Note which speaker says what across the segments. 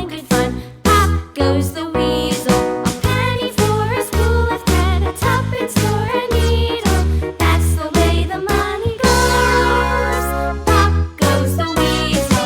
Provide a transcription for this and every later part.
Speaker 1: in good fun. Pop goes the weasel, a penny for a spool of thread, a tuppence for a needle. That's the way the money goes. Pop goes the weasel.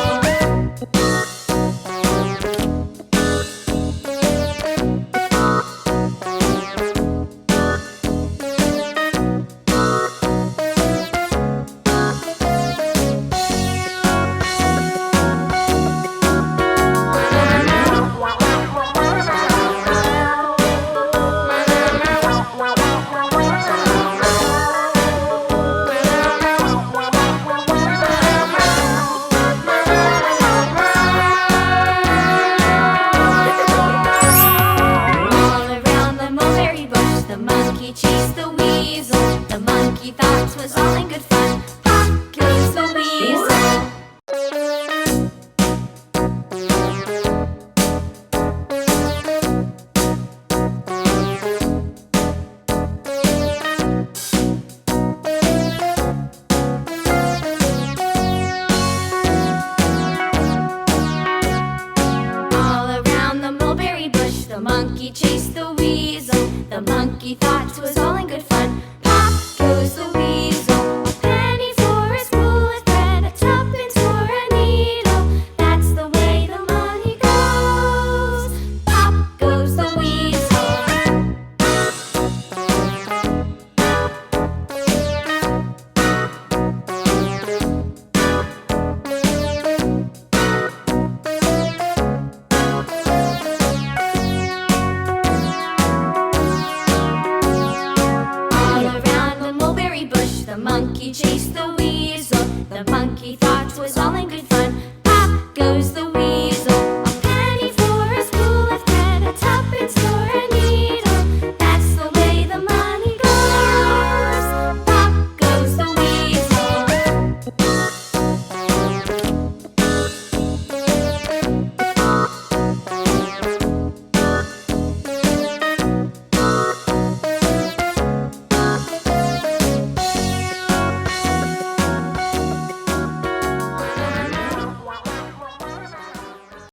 Speaker 1: The monkey chased the weasel. The monkey thought 'twas all in good fun. Pop goes the weasel. All around the mulberry bush, the monkey chased the weasel. The monkey thought